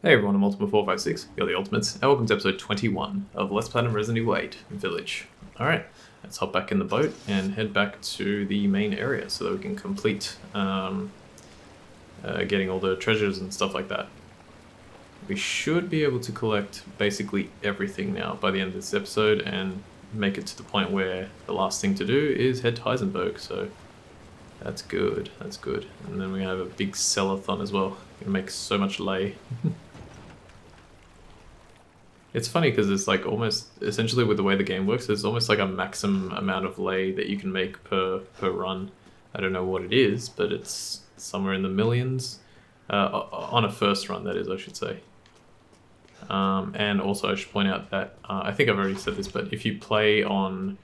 Hey everyone, I'm Ultimate456, you're the Ultimates, and welcome to episode 21 of Let's Platinum Resident Evil 8 Village. Alright, let's hop back in the boat and head back to the main area so that we can complete getting all the treasures and stuff like that. We should be able to collect basically everything now by the end of this episode and make it to the point where the last thing to do is head to Heisenberg, so that's good, that's good. And then we have a big sellathon as well. We're gonna make so much lay. It's funny because it's like almost, essentially with the way the game works, there's almost like a maximum amount of lay that you can make per run. I don't know what it is, but it's somewhere in the millions. On a first run, that is, I should say. And also I should point out that, I think I've already said this, but if you play on,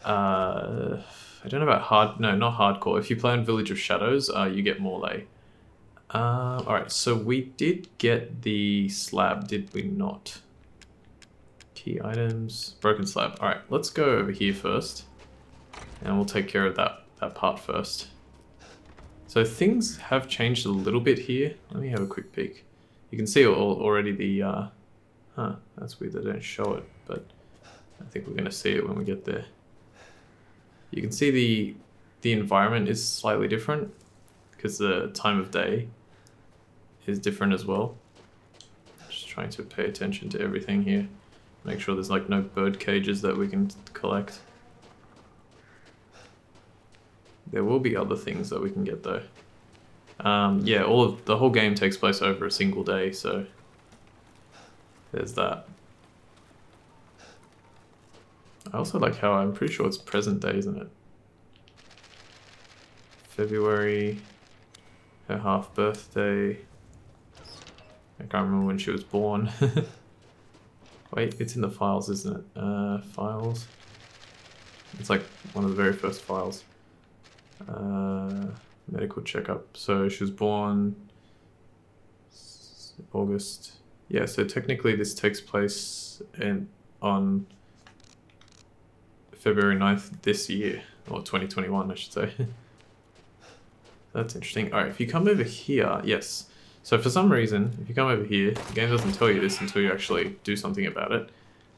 I don't know about not hardcore. If you play on Village of Shadows, you get more lay. Alright, so we did get the slab, did we not? Key items, broken slab. Alright, let's go over here first. And we'll take care of that part first. So things have changed a little bit here. Let me have a quick peek. You can see already the... that's weird they don't show it, but I think we're going to see it when we get there. You can see the environment is slightly different because the time of day is different as well. Just trying to pay attention to everything here. Make sure there's like no bird cages that we can collect. There will be other things that we can get though. Yeah, the whole game takes place over a single day, so there's that. I also like how I'm pretty sure it's present day, isn't it? February, her half birthday. I can't remember when she was born. Wait, it's in the files, isn't it? Files. It's like one of the very first files. Medical checkup. So she was born August. Yeah, so technically this takes place on February 9th this year, or 2021 I should say. That's interesting. Alright, if you come over here, yes. So for some reason, if you come over here, the game doesn't tell you this until you actually do something about it.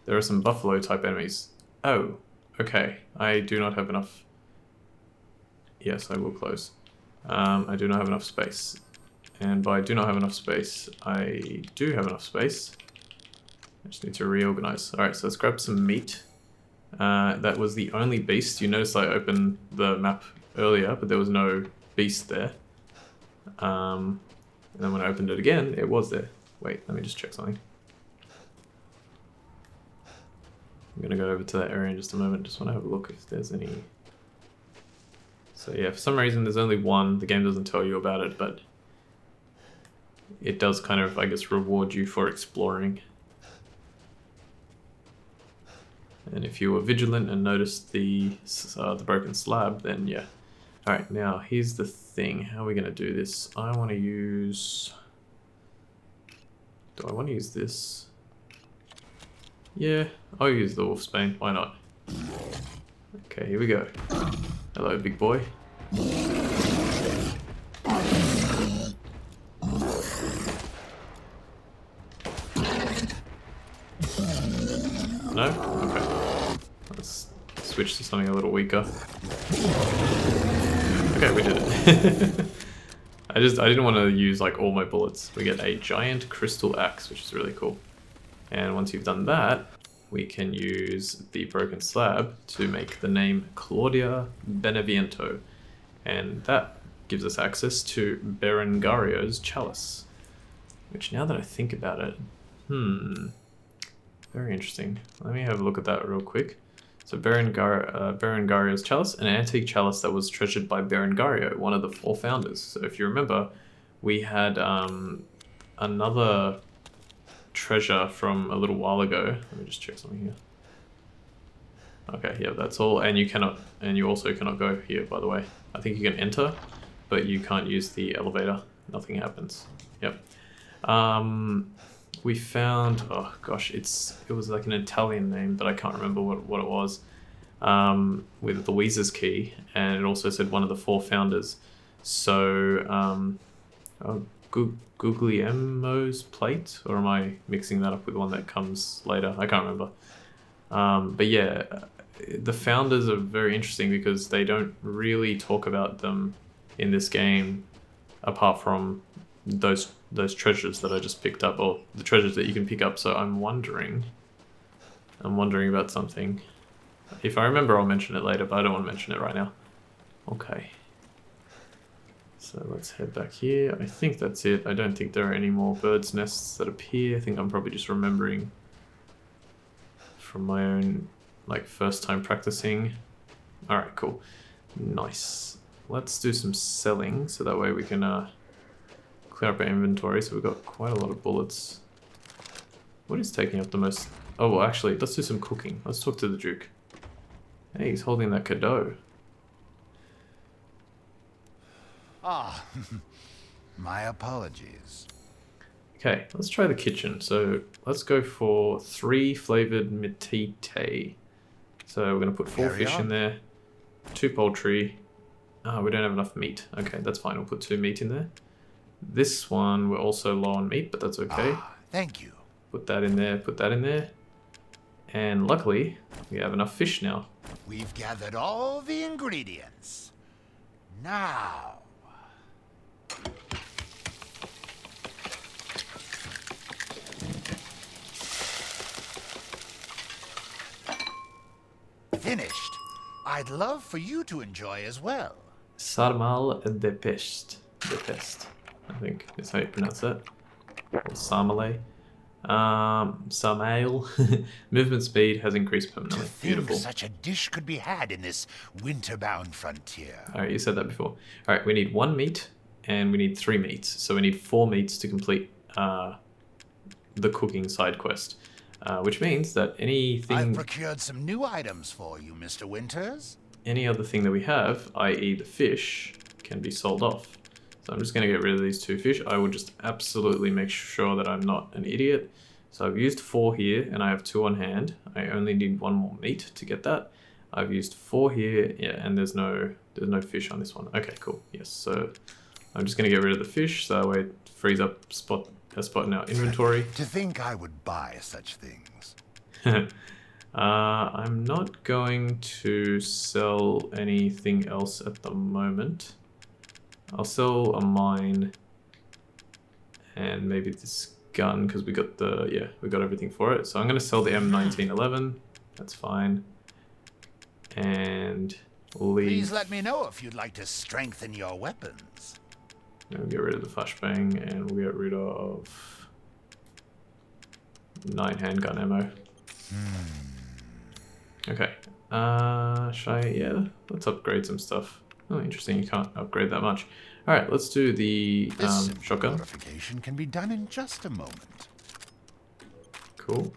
There are some buffalo type enemies. Oh, okay. I do not have enough... Yes, I will close. I do not have enough space. And by do not have enough space, I do have enough space. I just need to reorganize. Alright, so let's grab some meat. That was the only beast. You notice I opened the map earlier, but there was no beast there. And then when I opened it again, it was there. Wait, let me just check something. I'm gonna go over to that area in just a moment. Just want to have a look if there's any... So yeah, for some reason there's only one. The game doesn't tell you about it, but it does kind of, I guess, reward you for exploring. And if you were vigilant and noticed the broken slab, then yeah. Alright, now here's the thing. How are we going to do this? I want to use... Do I want to use this? Yeah, I'll use the Wolfsbane. Why not? Okay, here we go. Hello, big boy. No? Okay. Let's switch to something a little weaker. Okay, we did it. I didn't want to use like all my bullets. We get a giant crystal axe, which is really cool. And once you've done that, we can use the broken slab to make the name Claudia Beneviento. And that gives us access to Berengario's Chalice. Which, now that I think about it, very interesting. Let me have a look at that real quick. So Berengario's Chalice, an antique chalice that was treasured by Berengario, one of the 4 founders. So if you remember, we had another treasure from a little while ago. Let me just check something here. Okay, yeah, that's all. And you also cannot go here, by the way. I think you can enter, but you can't use the elevator. Nothing happens. Yep. We found, oh gosh, it was like an Italian name, but I can't remember what it was, with Louisa's key, and it also said one of the 4 founders. So, oh Guglielmo's plate, or am I mixing that up with one that comes later? I can't remember. But yeah, the founders are very interesting because they don't really talk about them in this game, apart from those treasures that I just picked up, or the treasures that you can pick up. So I'm wondering about something. If I remember, I'll mention it later, but I don't want to mention it right now. Okay. So let's head back here. I think that's it. I don't think there are any more birds' nests that appear. I think I'm probably just remembering from my own, like, first time practicing. Alright, cool. Nice. Let's do some selling, so that way we can clear up our inventory. So we've got quite a lot of bullets. What is taking up the most? Oh, well, actually, let's do some cooking. Let's talk to the Duke. Hey, he's holding that cadeau. Ah, my apologies. Okay, let's try the kitchen. So let's go for 3 flavored matite. So we're going to put 4 fish in there, 2 poultry. Oh, we don't have enough meat. Okay, that's fine. We'll put 2 meat in there. This one, we're also low on meat, but that's okay. Thank you. Put that in there, put that in there. And luckily, we have enough fish now. We've gathered all the ingredients. Now... Finished. I'd love for you to enjoy as well. Sarmal de pest. De pest, I think is how you pronounce that. Or sarmale. Samail. Movement speed has increased permanently. Beautiful. Such a dish could be had in this winter-bound frontier. Alright, you said that before. Alright, we need 1 meat and we need 3 meats. So we need 4 meats to complete the cooking side quest. Which means that anything... I've procured some new items for you, Mr. Winters. Any other thing that we have, i.e. the fish, can be sold off. So I'm just going to get rid of these 2 fish. I will just absolutely make sure that I'm not an idiot. So I've used 4 here, and I have 2 on hand. I only need 1 more meat to get that. I've used 4 here, yeah, and there's no fish on this one. Okay, cool. Yes, so I'm just going to get rid of the fish, so that way it frees up a spot in our inventory. To think I would buy such things. I'm not going to sell anything else at the moment. I'll sell a mine and maybe this gun because we got we got everything for it. So I'm going to sell the M1911. That's fine. And leave. Please let me know if you'd like to strengthen your weapons. We'll get rid of the flashbang and we'll get rid of 9 handgun ammo. Okay. Let's upgrade some stuff. Oh, interesting. You can't upgrade that much. All right, let's do the shotgun. Modification can be done in just a moment. Cool.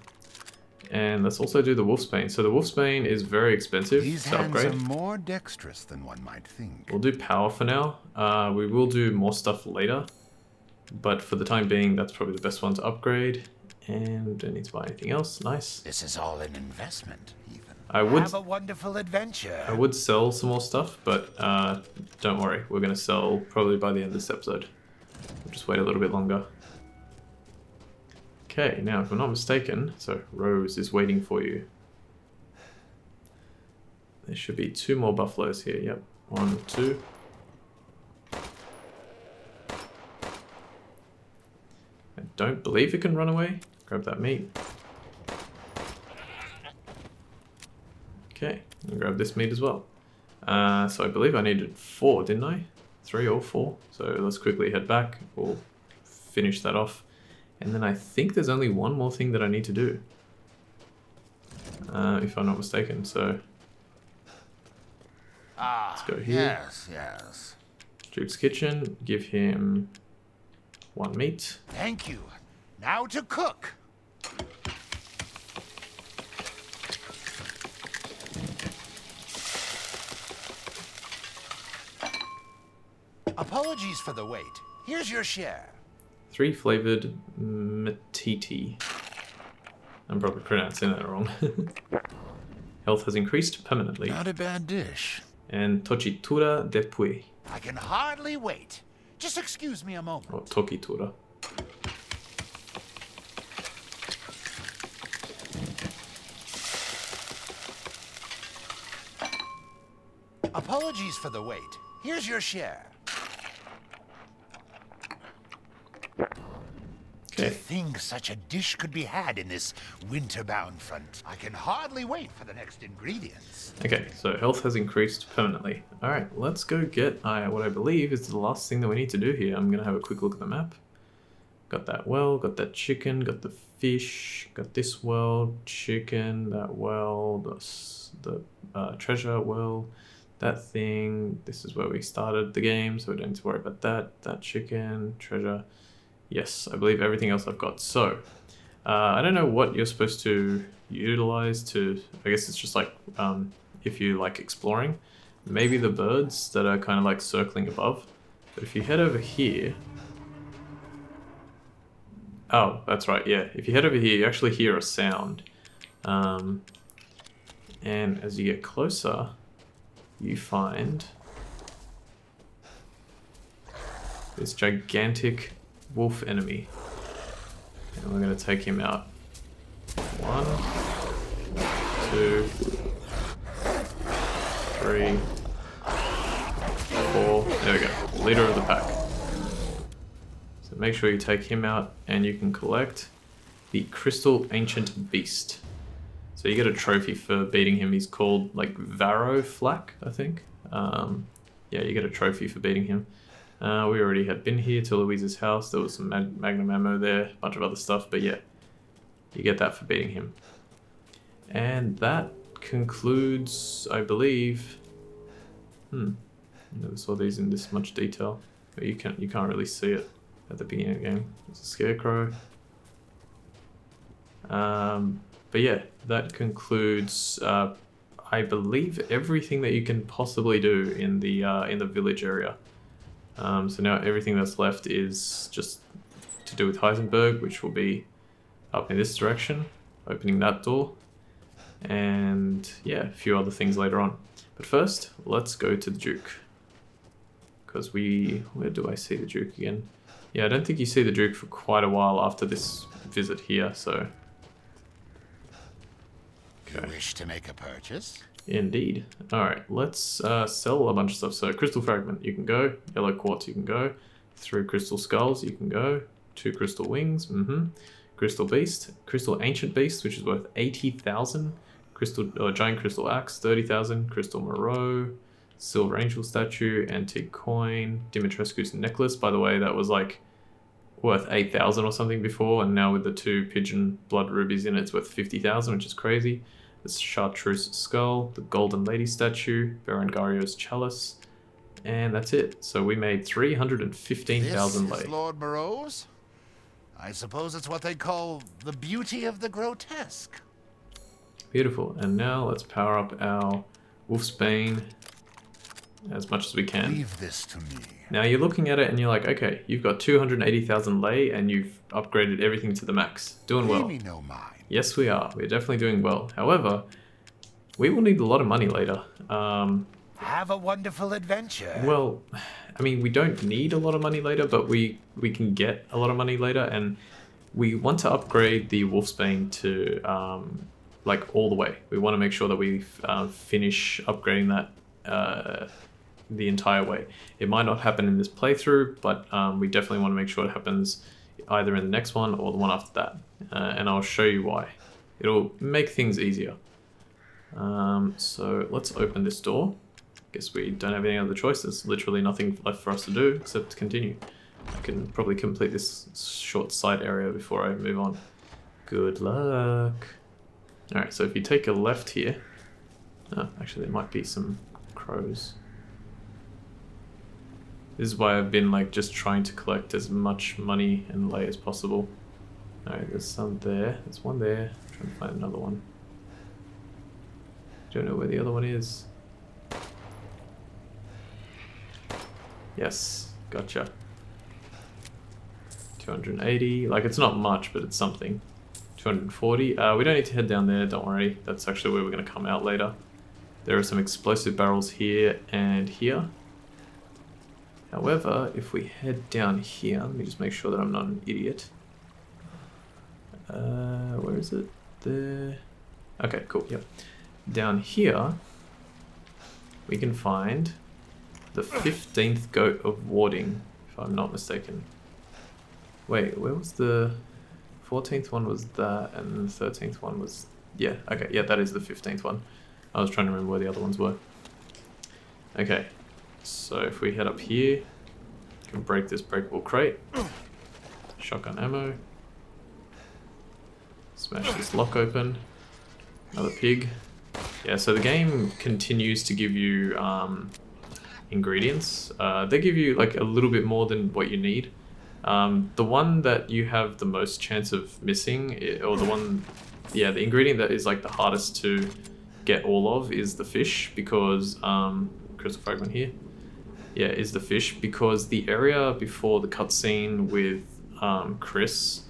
And let's also do the Wolfsbane. So the Wolfsbane is very expensive to upgrade. These hands are more dexterous than one might think. We'll do power for now. We will do more stuff later, but for the time being, that's probably the best one to upgrade. And don't need to buy anything else. Nice. This is all an investment, even. Have a wonderful adventure. I would sell some more stuff, but don't worry. We're going to sell probably by the end of this episode. We'll just wait a little bit longer. Okay, now if I'm not mistaken, so Rose is waiting for you. There should be 2 more buffaloes here. Yep, 1, 2. I don't believe it can run away. Grab that meat. Okay, and grab this meat as well. So I believe I needed 4, didn't I? 3 or 4. So let's quickly head back. We'll finish that off. And then I think there's only 1 more thing that I need to do. If I'm not mistaken, so... let's go here. Yes. Duke's Kitchen, give him 1 meat. Thank you. Now to cook. Apologies for the wait. Here's your share. 3 flavored matiti. I'm probably pronouncing that wrong. Health has increased permanently. Not a bad dish. And tocitura de pui. I can hardly wait Just excuse me a moment. Or Toki Tura. Apologies for the wait. Here's your share. To think such a dish could be had in this winter-bound front. I can hardly wait for the next ingredients. Okay, so health has increased permanently. Alright, let's go get what I believe is the last thing that we need to do here. I'm going to have a quick look at the map. Got that well, got that chicken, got the fish, got this well, chicken, that well, the treasure well, that thing. This is where we started the game, so we don't need to worry about that. That chicken, treasure. Yes, I believe everything else I've got. So, I don't know what you're supposed to utilize to, I guess it's just like, if you like exploring, maybe the birds that are kind of like circling above. But if you head over here, oh, that's right, yeah. If you head over here, you actually hear a sound. And as you get closer, you find this gigantic wolf enemy, and we're going to take him out. 1, 2, 3, 4. There we go. Leader of the pack. So make sure you take him out, and you can collect the Crystal Ancient Beast. So you get a trophy for beating him. He's called like Varro Flak, I think. Yeah, you get a trophy for beating him. We already had been here to Louise's house. There was some magnum ammo there, a bunch of other stuff, but yeah, you get that for beating him. And that concludes, I believe. I never saw these in this much detail, but you can't really see it at the beginning of the game. There's a scarecrow. But yeah, that concludes, I believe, everything that you can possibly do in the village area. So now everything that's left is just to do with Heisenberg, which will be up in this direction, opening that door, and yeah, a few other things later on. But first, let's go to the Duke. Because where do I see the Duke again? Yeah, I don't think you see the Duke for quite a while after this visit here, so... Okay. You wish to make a purchase? Indeed. Alright, let's sell a bunch of stuff. So, Crystal Fragment, you can go. Yellow Quartz, you can go. 3 Crystal Skulls, you can go. 2 Crystal Wings, Crystal Beast. Crystal Ancient Beast, which is worth 80,000. Giant Crystal Axe, 30,000. Crystal Moreau. Silver Angel Statue. Antique Coin. Dimitrescu's Necklace. By the way, that was like worth 8,000 or something before, and now with the 2 Pigeon Blood Rubies in it, it's worth 50,000, which is crazy. This Chartreuse Skull, the Golden Lady Statue, Berengario's Chalice, and that's it. So we made 315,000 lei. This is Lord Moreau's? I suppose it's what they call the beauty of the grotesque. Beautiful. And now let's power up our Wolfsbane as much as we can. Leave this to me. Now you're looking at it and you're like, okay, you've got 280,000 lei and you've upgraded everything to the max. Doing well. Pay me no mind. Yes, we are. We're definitely doing well. However, we will need a lot of money later. Have a wonderful adventure. Well, I mean, we don't need a lot of money later, but we can get a lot of money later, and we want to upgrade the Wolfsbane to like all the way. We want to make sure that we finish upgrading that the entire way. It might not happen in this playthrough, but we definitely want to make sure it happens either in the next one or the one after that, and I'll show you why. It'll make things easier. So let's open this door. Guess we don't have any other choice. There's literally nothing left for us to do except to continue. I can probably complete this short side area before I move on. Good luck. Alright, so if you take a left here... Oh, actually there might be some crows. This is why I've been like just trying to collect as much money and lei as possible. Alright, there's some there. There's one there. I'm trying to find another one. Don't know where the other one is. Yes, gotcha. 280, like it's not much, but it's something. 240, we don't need to head down there, don't worry. That's actually where we're gonna come out later. There are some explosive barrels here and here. However, if we head down here, let me just make sure that I'm not an idiot. Where is it? There. Okay, cool, yep. Down here, we can find the 15th goat of warding, if I'm not mistaken. Wait, where was the 14th one? Was that, and the 13th one was... Yeah, okay, yeah, that is the 15th one. I was trying to remember where the other ones were. Okay, so if we head up here, we can break this breakable crate. Shotgun ammo. Smash this lock open. Another pig. Yeah, so the game continues to give you ingredients. They give you like a little bit more than what you need. The one that you have the most chance of missing, or the one, yeah, the ingredient that is like the hardest to get all of is the fish, because crystal fragment here, yeah, is the fish, because the area before the cutscene with Chris,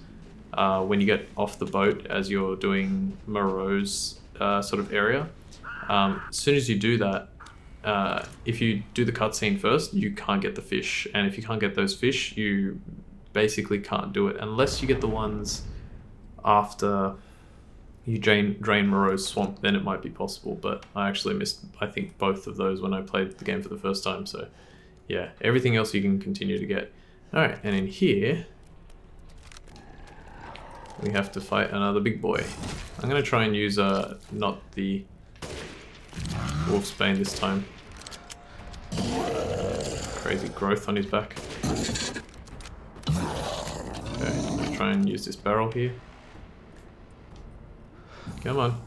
when you get off the boat as you're doing Moreau's sort of area, as soon as you do that, if you do the cutscene first, you can't get the fish, and if you can't get those fish, you basically can't do it unless you get the ones after you drain Moreau's swamp. Then it might be possible, but I actually missed, I think, both of those when I played the game for the first time. So yeah, everything else you can continue to get. All right, and in here we have to fight another big boy. I'm gonna try and use not the Wolfsbane this time. Crazy growth on his back. Okay, let's try and use this barrel here. Come on.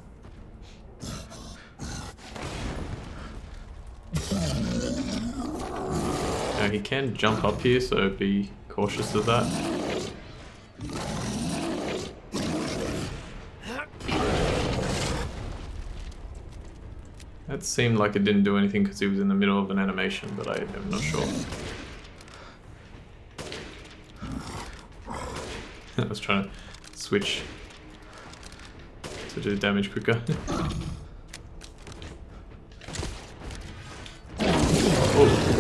Now he can jump up here, so be cautious of that. That seemed like it didn't do anything because he was in the middle of an animation, but I am not sure. I was trying to switch to do damage quicker. Oh.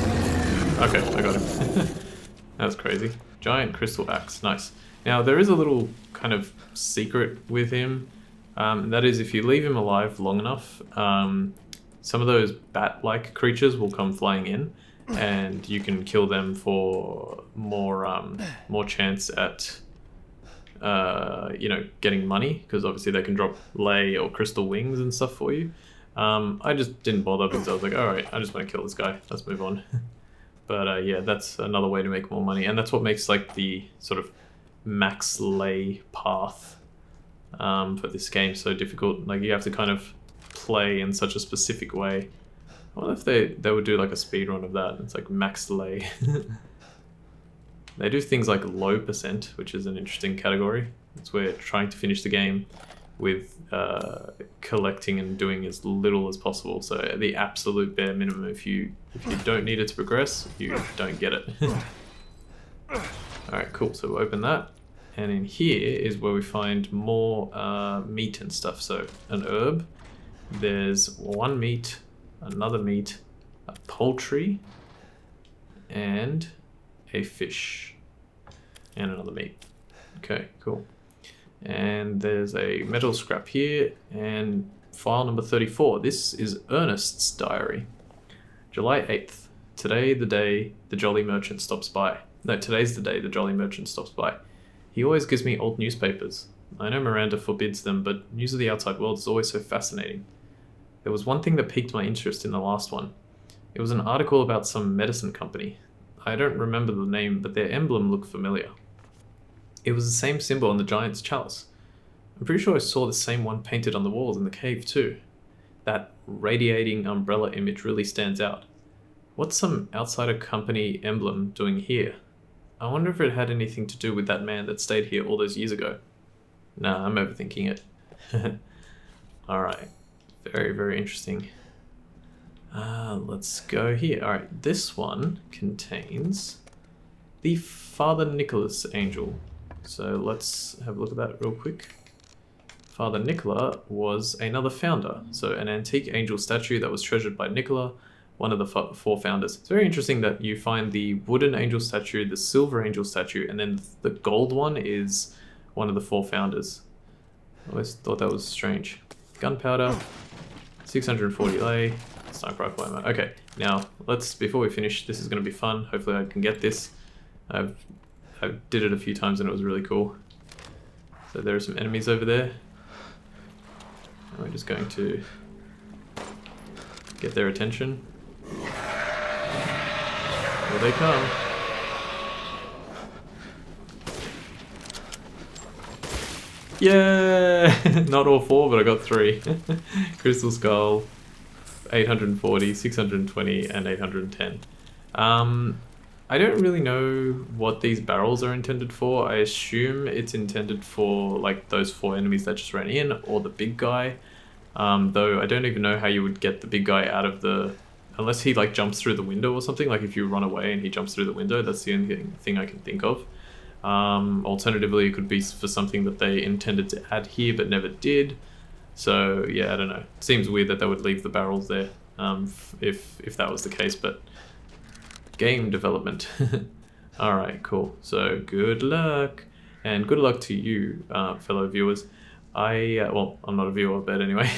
Okay, I got him. That's crazy. Giant crystal axe, nice. Now there is a little kind of secret with him. That is, if you leave him alive long enough, some of those bat-like creatures will come flying in, and you can kill them for more chance at you know, getting money, because obviously they can drop lay or crystal wings and stuff for you. I just didn't bother because I was like, alright, I just want to kill this guy, let's move on. But yeah, that's another way to make more money, and that's what makes like the sort of max lay path for this game so difficult. Like you have to kind of play in such a specific way. I wonder if they would do like a speed run of that. It's like max lay. They do things like low percent, which is an interesting category. It's where trying to finish the game with collecting and doing as little as possible. So the absolute bare minimum, if you don't need it to progress, you don't get it. Alright, cool, so we'll open that. And in here is where we find more meat and stuff. So an herb, there's one meat, another meat, a poultry, and a fish, and another meat. Okay, cool. And there's a metal scrap here, and file number 34. This is Ernest's diary. July 8th. Today, the day the jolly merchant stops by. No, today's the day the jolly merchant stops by. He always gives me old newspapers. I know Miranda forbids them, but news of the outside world is always so fascinating. There was one thing that piqued my interest in the last one. It was an article about some medicine company. I don't remember the name, but their emblem looked familiar. It was the same symbol on the giant's chalice. I'm pretty sure I saw the same one painted on the walls in the cave too. That radiating umbrella image really stands out. What's some outsider company emblem doing here? I wonder if it had anything to do with that man that stayed here all those years ago. Nah, I'm overthinking it. Alright, very, very interesting. Let's go here. Alright, this one contains the Father Nicholas angel. So let's have a look at that real quick. Father Nicola was another founder, so an antique angel statue that was treasured by Nicola, one of the four founders. It's very interesting that you find the wooden angel statue, the silver angel statue, and then the gold one is one of the four founders. I always thought that was strange. Gunpowder, 640 lei, sniper rifle ammo. Okay, now before we finish, this is going to be fun. Hopefully I can get this. I did it a few times and it was really cool. So there are some enemies over there. And we're just going to get their attention. Here they come. Yeah! Not all four, but I got 3. Crystal Skull, 840, 620, and 810. I don't really know what these barrels are intended for. I assume it's intended for like those 4 enemies that just ran in, or the big guy. Though I don't even know how you would get the big guy out of the... Unless he like jumps through the window or something, like if you run away and he jumps through the window, that's the only thing I can think of. Alternatively, it could be for something that they intended to add here but never did. So yeah, I don't know. It seems weird that they would leave the barrels there if that was the case, but game development. Alright, cool. So good luck. And good luck to you, fellow viewers. Well, I'm not a viewer, but anyway,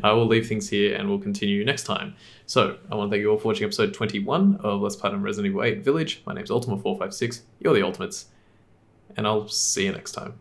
I will leave things here and we'll continue next time. So, I want to thank you all for watching episode 21 of Let's Platinum Resident Evil 8 Village. My name's Ultima456, you're the Ultimates, and I'll see you next time.